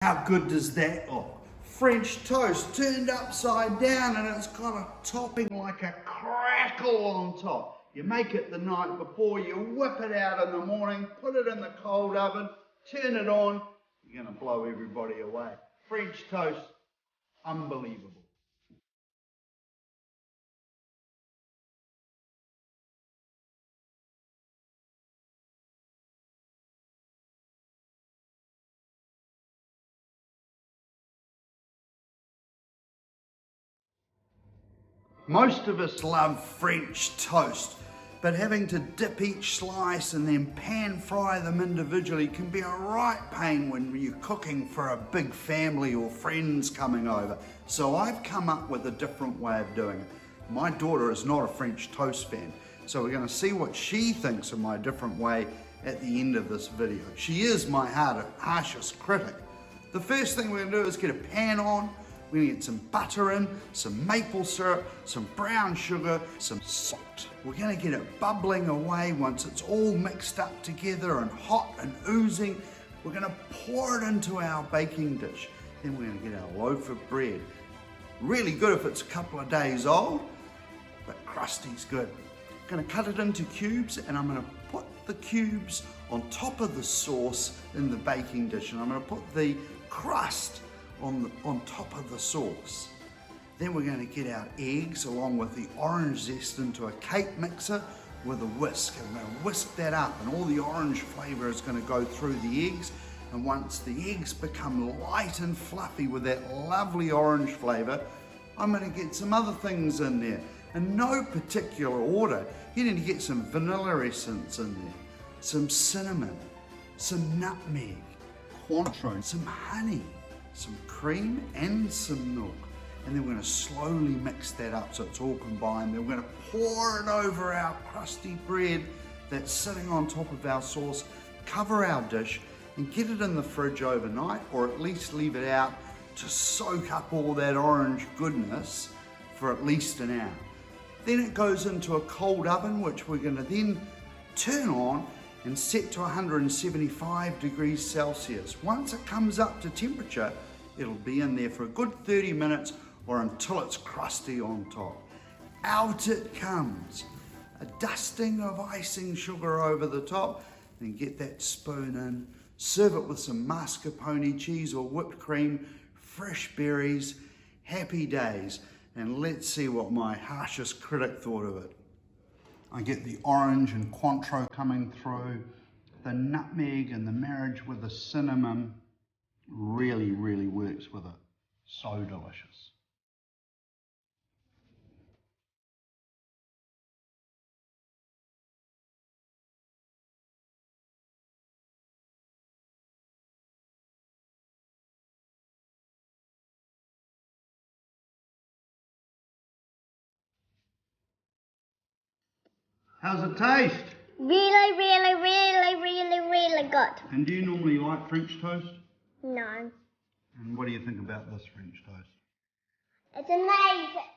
How good does that look? French toast turned upside down and it's got a topping like a crackle on top. You make it the night before, you whip it out in the morning, put it in the cold oven, turn it on, you're going to blow everybody away. French toast, unbelievable. Most of us love French toast, but having to dip each slice and then pan fry them individually can be a right pain when you're cooking for a big family or friends coming over. So I've come up with a different way of doing it. My daughter is not a French toast fan, so we're going to see what she thinks of my different way at the end of this video. She is my harshest critic. The first thing we're going to do is get a pan on. We're going to get some butter in, some maple syrup, some brown sugar, some salt. We're going to get it bubbling away once it's all mixed up together and hot and oozing. We're going to pour it into our baking dish. Then we're going to get our loaf of bread. Really good if it's a couple of days old, but crusty's good. I'm going to cut it into cubes and I'm going to put the cubes on top of the sauce in the baking dish, and I'm going to put the crust on top of the sauce. Then we're going to get our eggs along with the orange zest into a cake mixer with a whisk. And we're going to whisk that up and all the orange flavour is going to go through the eggs. And once the eggs become light and fluffy with that lovely orange flavour, I'm going to get some other things in there. In no particular order, you need to get some vanilla essence in there, some cinnamon, some nutmeg, Cointreau, some honey, some cream and some milk, and then we're going to slowly mix that up so it's all combined. Then we're going to pour it over our crusty bread that's sitting on top of our sauce, cover our dish and get it in the fridge overnight, or at least leave it out to soak up all that orange goodness for at least an hour. Then it goes into a cold oven, which we're going to then turn on and set to 175 degrees Celsius. Once it comes up to temperature, it'll be in there for a good 30 minutes or until it's crusty on top. Out it comes. A dusting of icing sugar over the top, then get that spoon in, serve it with some mascarpone cheese or whipped cream, fresh berries, happy days. And let's see what my harshest critic thought of it. I get the orange and Cointreau coming through, the nutmeg and the marriage with the cinnamon really works with it. So delicious. How's it taste? Really good. And do you normally like French toast? No. And what do you think about this French toast? It's amazing.